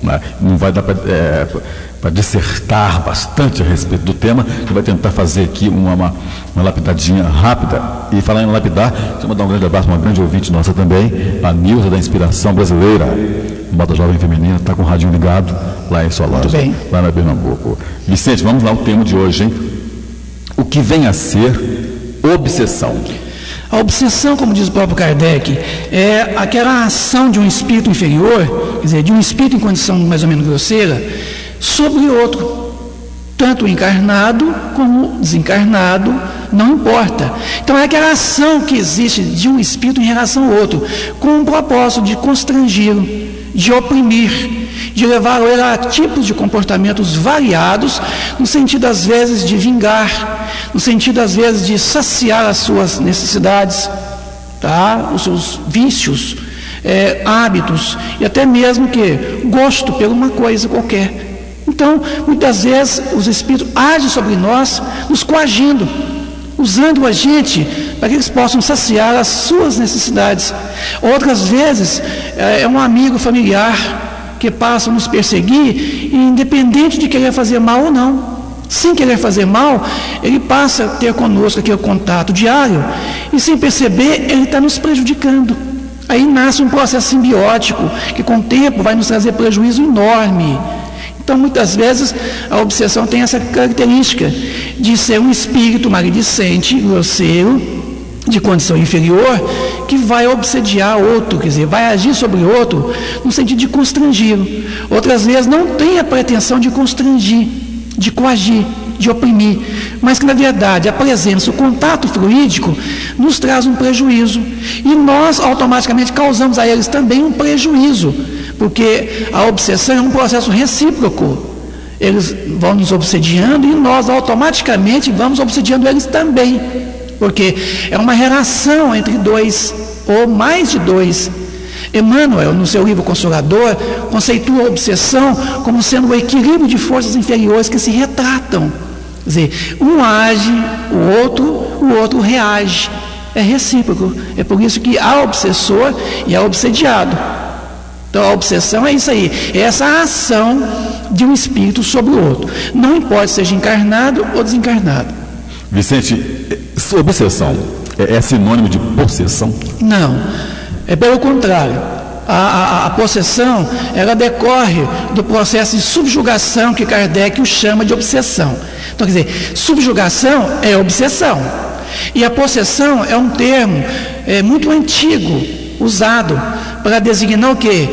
Né? Não vai dar para dissertar bastante a respeito do tema, a gente vai tentar fazer aqui uma lapidadinha rápida. E falar em lapidar, deixa eu mandar um grande abraço, uma grande ouvinte nossa também, a Nilza da Inspiração Brasileira, Moda Jovem Feminina, está com o radinho ligado lá em sua loja, lá na Pernambuco. Vicente, vamos lá, o tema de hoje, hein? O que vem a ser obsessão? A obsessão, como diz o próprio Kardec, é aquela ação de um espírito inferior, quer dizer, de um espírito em condição mais ou menos grosseira, sobre outro, tanto encarnado como desencarnado, não importa. Então é aquela ação que existe de um espírito em relação ao outro, com o propósito de constrangê-lo, de oprimir, de levar ele a tipos de comportamentos variados, no sentido às vezes de vingar, no sentido às vezes de saciar as suas necessidades, tá? Os seus vícios, hábitos e até mesmo que gosto por uma coisa qualquer. Então, muitas vezes os espíritos agem sobre nós, nos coagindo, usando a gente para que eles possam saciar as suas necessidades. Outras vezes é um amigo familiar que passa a nos perseguir, independente de querer fazer mal ou não. Sem querer fazer mal, ele passa a ter conosco aquele contato diário e, sem perceber, ele está nos prejudicando. Aí nasce um processo simbiótico que, com o tempo, vai nos trazer prejuízo enorme. Então, muitas vezes, a obsessão tem essa característica de ser um espírito maledicente, grosseiro, de condição inferior, que vai obsediar outro, quer dizer, vai agir sobre outro no sentido de constrangê-lo. Outras vezes não tem a pretensão de constrangir, de coagir, de oprimir, mas que na verdade a presença, o contato fluídico nos traz um prejuízo e nós automaticamente causamos a eles também um prejuízo, porque a obsessão é um processo recíproco. Eles vão nos obsediando e nós automaticamente vamos obsediando eles também, porque é uma relação entre dois ou mais de dois. Emmanuel, no seu livro Consolador, conceitua a obsessão como sendo o equilíbrio de forças inferiores que se retratam. Quer dizer, um age, o outro reage. É recíproco. É por isso que há obsessor e há obsediado. Então a obsessão é isso aí, é essa ação de um espírito sobre o outro. Não importa seja encarnado ou desencarnado. Vicente, obsessão é sinônimo de possessão? Não, é pelo contrário. A possessão, ela decorre do processo de subjugação que Kardec o chama de obsessão. Então, quer dizer, subjugação é obsessão. E a possessão é um termo muito antigo, usado para designar o quê?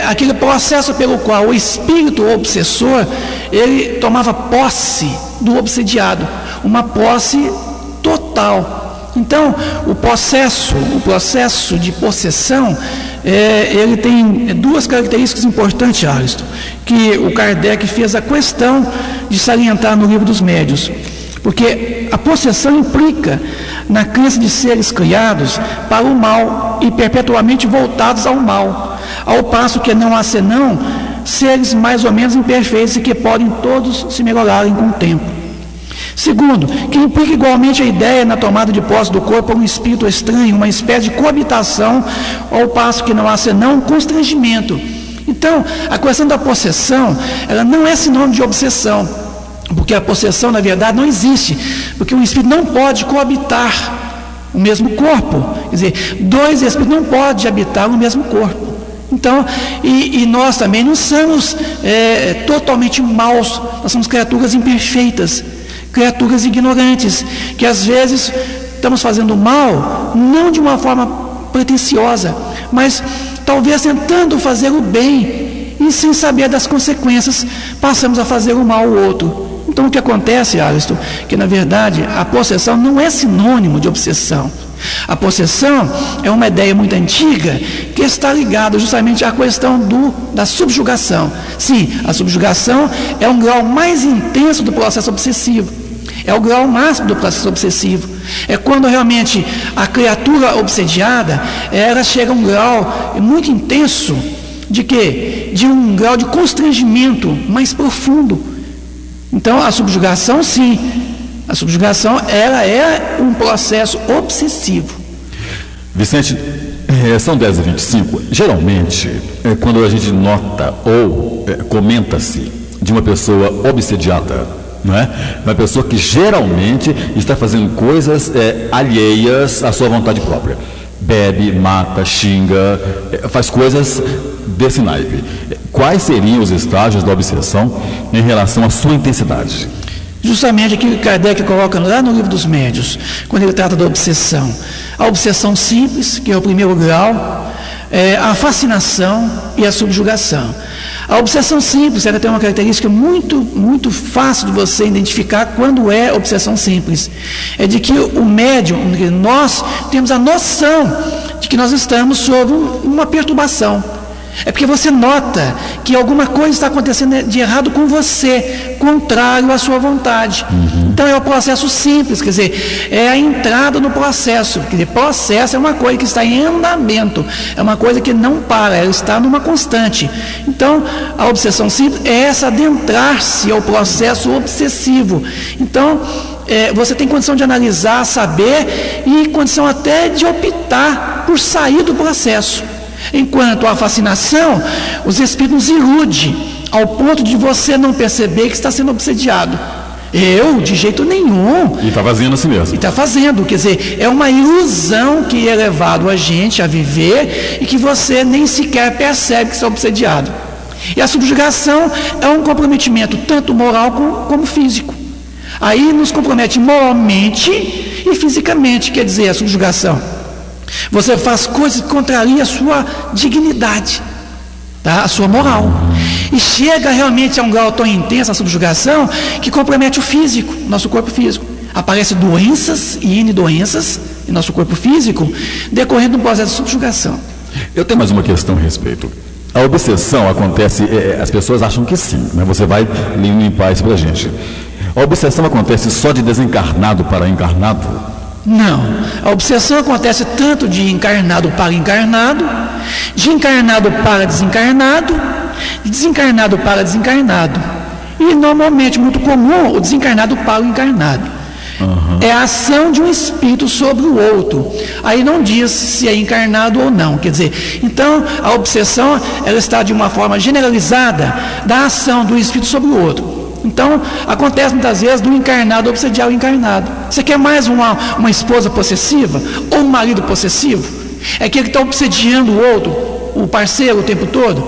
Aquele processo pelo qual o espírito obsessor, ele tomava posse do obsediado, uma posse total. Então, o processo de possessão, ele tem duas características importantes, Aristo, que o Kardec fez a questão de salientar no Livro dos Médiuns. Porque a possessão implica na crença de seres criados para o mal e perpetuamente voltados ao mal, ao passo que não há senão seres mais ou menos imperfeitos e que podem todos se melhorarem com o tempo. Segundo, que implica igualmente a ideia na tomada de posse do corpo por um espírito estranho, uma espécie de coabitação, ao passo que não há senão um constrangimento. Então, a questão da possessão, ela não é sinônimo de obsessão, porque a possessão, na verdade, não existe, porque um espírito não pode coabitar o mesmo corpo. Quer dizer, dois espíritos não podem habitar no mesmo corpo. Então, e nós também não somos totalmente maus, nós somos criaturas imperfeitas, criaturas ignorantes, que às vezes estamos fazendo mal, não de uma forma pretensiosa, mas talvez tentando fazer o bem, e sem saber das consequências, passamos a fazer o mal ao outro. Então o que acontece, Aristo, que na verdade a possessão não é sinônimo de obsessão. A possessão é uma ideia muito antiga que está ligada justamente à questão da subjugação. Sim, a subjugação é um grau mais intenso do processo obsessivo. É o grau máximo do processo obsessivo. É quando realmente a criatura obsediada, ela chega a um grau muito intenso de quê? De um grau de constrangimento mais profundo. Então, a subjugação, sim, a subjugação, ela é um processo obsessivo. Vicente, são 10h25. Geralmente, quando a gente nota ou comenta-se de uma pessoa obsediada, não é? Uma pessoa que geralmente está fazendo coisas alheias à sua vontade própria. Bebe, mata, xinga, faz coisas desse naipe. Quais seriam os estágios da obsessão em relação à sua intensidade? Justamente aquilo que Kardec coloca lá no Livro dos Médiuns, quando ele trata da obsessão. A obsessão simples, que é o primeiro grau, a fascinação e a subjugação. A obsessão simples, ela tem uma característica muito fácil de você identificar quando é obsessão simples. É de que o médium, nós temos a noção de que nós estamos sob uma perturbação. É porque você nota que alguma coisa está acontecendo de errado com você, contrário à sua vontade. Então é o processo simples, quer dizer, é a entrada no processo. Quer dizer, processo é uma coisa que está em andamento, é uma coisa que não para, ela está numa constante. Então, a obsessão simples é essa adentrar-se ao processo obsessivo. Então, você tem condição de analisar, saber e condição até de optar por sair do processo. Enquanto a fascinação, os espíritos iludem ao ponto de você não perceber que está sendo obsediado. De jeito nenhum. E está fazendo assim mesmo. E está fazendo, quer dizer, é uma ilusão que é levado a gente a viver e que você nem sequer percebe que está obsediado. E a subjugação é um comprometimento tanto moral como físico. Aí nos compromete moralmente e fisicamente, quer dizer, a subjugação. Você faz coisas que contrariam a sua dignidade, tá? A sua moral. E chega realmente a um grau tão intenso a subjugação que compromete o físico, nosso corpo físico. Aparecem doenças e N doenças em nosso corpo físico decorrendo de um processo de subjugação. Eu tenho mais uma questão a respeito. A obsessão acontece, as pessoas acham que sim, né? Você vai limpar isso pra gente. A obsessão acontece só de desencarnado para encarnado? Não. A obsessão acontece tanto de encarnado para encarnado, de encarnado para desencarnado, de desencarnado para desencarnado. E normalmente, muito comum, o desencarnado para o encarnado. É a ação de um espírito sobre o outro. Aí não diz se é encarnado ou não. Quer dizer, então a obsessão ela está de uma forma generalizada da ação do espírito sobre o outro. Então acontece muitas vezes do encarnado obsediar o encarnado. Você quer mais uma esposa possessiva ou um marido possessivo? É aquele que está obsediando o outro, o parceiro o tempo todo?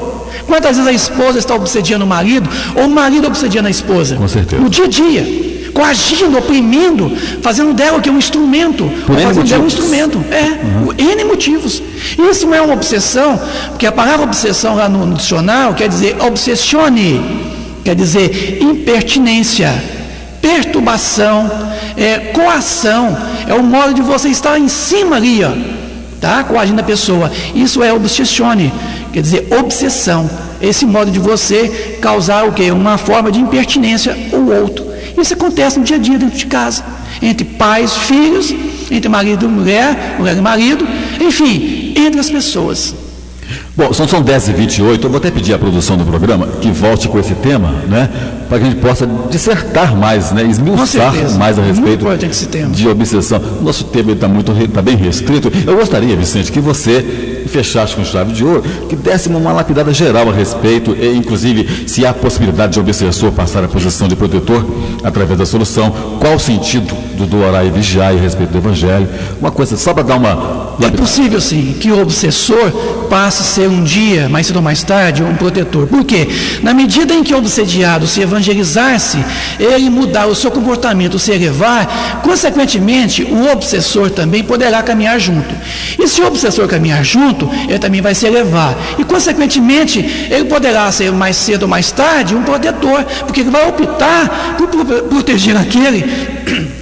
Quantas vezes a esposa está obsediando o marido ou o marido obsediando a esposa? Com certeza. No dia a dia. Coagindo, oprimindo, fazendo dela que um instrumento, fazendo dela um instrumento, N motivos. Isso não é uma obsessão, porque a palavra obsessão lá no dicionário quer dizer obsessione, quer dizer impertinência, perturbação, coação, é o modo de você estar em cima ali, ó, tá? Coagindo a pessoa. Isso é obsessione, quer dizer obsessão, esse modo de você causar o quê? Uma forma de impertinência ao outro. Isso acontece no dia a dia dentro de casa, entre pais, filhos, entre marido e mulher, mulher e marido, enfim, entre as pessoas. Bom, são 10h28, eu vou até pedir à produção do programa que volte com esse tema, né? Para que a gente possa dissertar mais, né? Esmiuçar mais a respeito de obsessão. Nosso tema está bem restrito. Eu gostaria, Vicente, que você fechasse com chave de ouro, que desse uma lapidada geral a respeito, e, inclusive, se há possibilidade de obsessor passar a posição de protetor através da solução, qual o sentido do orar e vigiar a respeito do Evangelho, uma coisa só para dar uma... É possível, sim, que o obsessor passe a ser um dia, mais cedo ou mais tarde, um protetor. Por quê? Na medida em que o obsediado se evangelizar-se, ele mudar o seu comportamento, se elevar, consequentemente, o obsessor também poderá caminhar junto. E se o obsessor caminhar junto, ele também vai se elevar. E, consequentemente, ele poderá ser mais cedo ou mais tarde um protetor, porque ele vai optar por proteger aquele,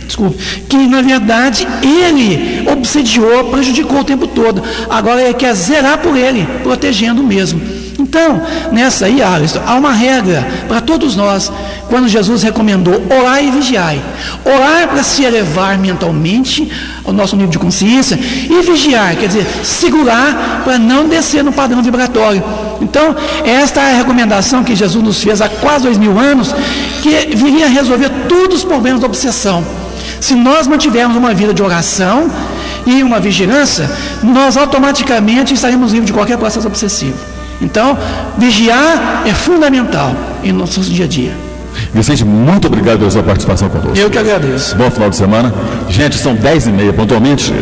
desculpe, que na verdade ele obsediou, prejudicou o tempo todo. Agora ele quer zerar por ele, protegendo mesmo. Então, nessa aí, Alisson, há uma regra para todos nós, quando Jesus recomendou orar e vigiar. Orar para se elevar mentalmente ao nosso nível de consciência e vigiar, quer dizer, segurar para não descer no padrão vibratório. Então, esta é a recomendação que Jesus nos fez há quase 2000 anos, que viria a resolver todos os problemas da obsessão. Se nós mantivermos uma vida de oração e uma vigilância, nós automaticamente estaremos livres de qualquer processo obsessivo. Então, vigiar é fundamental em nosso dia a dia. Vicente, muito obrigado pela sua participação conosco. Eu que agradeço. Bom final de semana. Gente, são 10h30 pontualmente.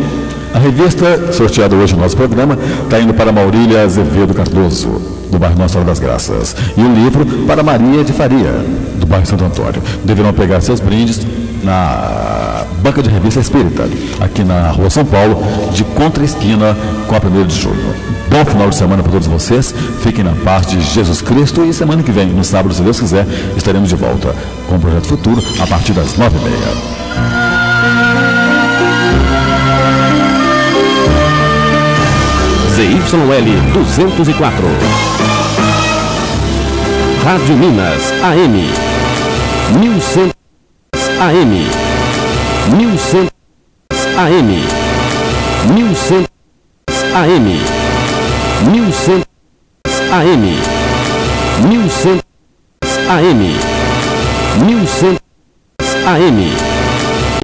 A revista sorteada hoje no nosso programa está indo para Maurília Azevedo Cardoso, do bairro Nossa Senhora das Graças. E o livro para Maria de Faria, do bairro Santo Antônio. Deverão pegar seus brindes na banca de revista Espírita, aqui na Rua São Paulo, de contra-esquina com a 1º de julho. Bom final de semana para todos vocês. Fiquem na paz de Jesus Cristo. E semana que vem, no sábado, se Deus quiser, estaremos de volta com o Projeto Futuro a partir das 9h30. ZYL 204. Rádio Minas AM 1100 AM 1100 AM 1100 AM 1100 AM 1100 AM 1100 AM